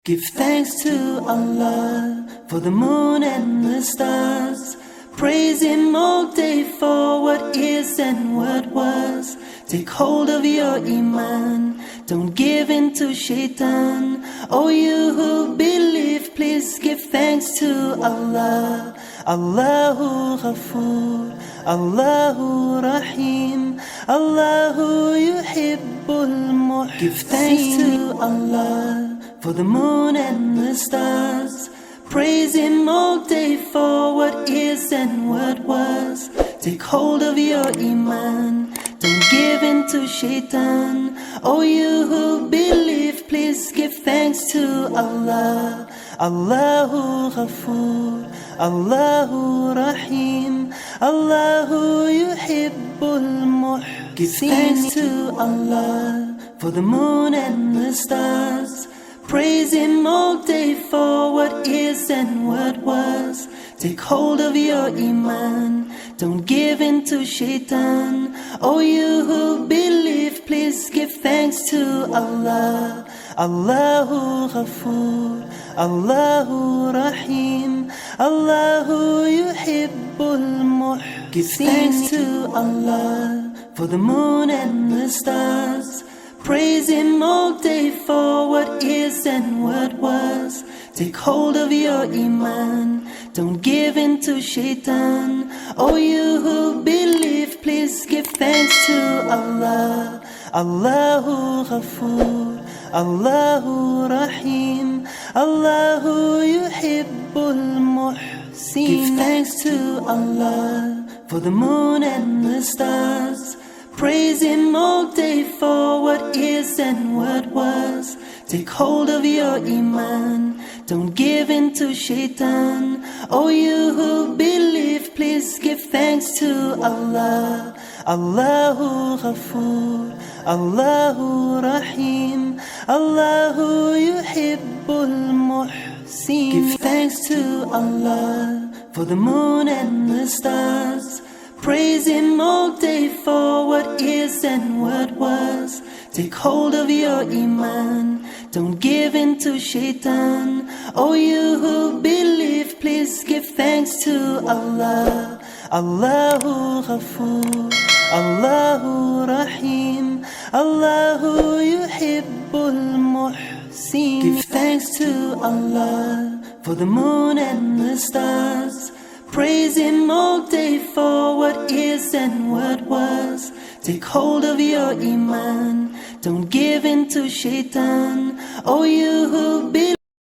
Give thanks to Allah for the moon and the stars. Praise Him all day for what is and what was. Take hold of your Iman, don't give in to Shaitan. Oh, you who believe, please give thanks to Allah. Allahu Ghafoor, Allahu Rahim, Allahu Yuhibbul Muhsin. Give thanks to Allah for the moon and the stars. Praise Him all day for what is and what was. Take hold of your Iman, don't give in to Shaitan. Oh, you who believe, please give thanks to Allah. Allahu Ghafoor, Allahu Rahim, Allahu Yuhibbul Muhsin. Give thanks to Allah for the moon and the stars. Praise Him all day for what is and what was. Take hold of your Iman, don't give in to Shaitan. Oh, you who believe, please give thanks to Allah. Allahu Ghafoor, Allahu Rahim, Allahu Yuhibbul Muhsin. Give thanks to Allah for the moon and the stars. Praise Him all day for what is and what was. Take hold of your Iman, don't give in to Shaitan. Oh, you who believe, please give thanks to Allah. Allahu Ghafoor, Allahu Rahim, Allahu Yuhibbul Muhsin. Give thanks to Allah for the moon and the stars. Praise Him all day for what is and what was. Take hold of your Iman, don't give in to Shaitan. Oh, you who believe, please give thanks to Allah. Allahu Ghafoor, Allahu Rahim, Allahu Yuhibbul Muhsin. Give thanks to Allah for the moon and the stars. Praise Him all day for what is and what was. Take hold of your Iman, don't give in to Shaitan. Oh, you who believe, please give thanks to Allah. Allahu Ghafoor, Allahu Rahim, Allahu Yuhibbul Muhsin. Give thanks to Allah for the moon and the stars. Praise Him all day for what is and what was. Take hold of your Iman, don't give in to Shaitan. Oh, you who believe.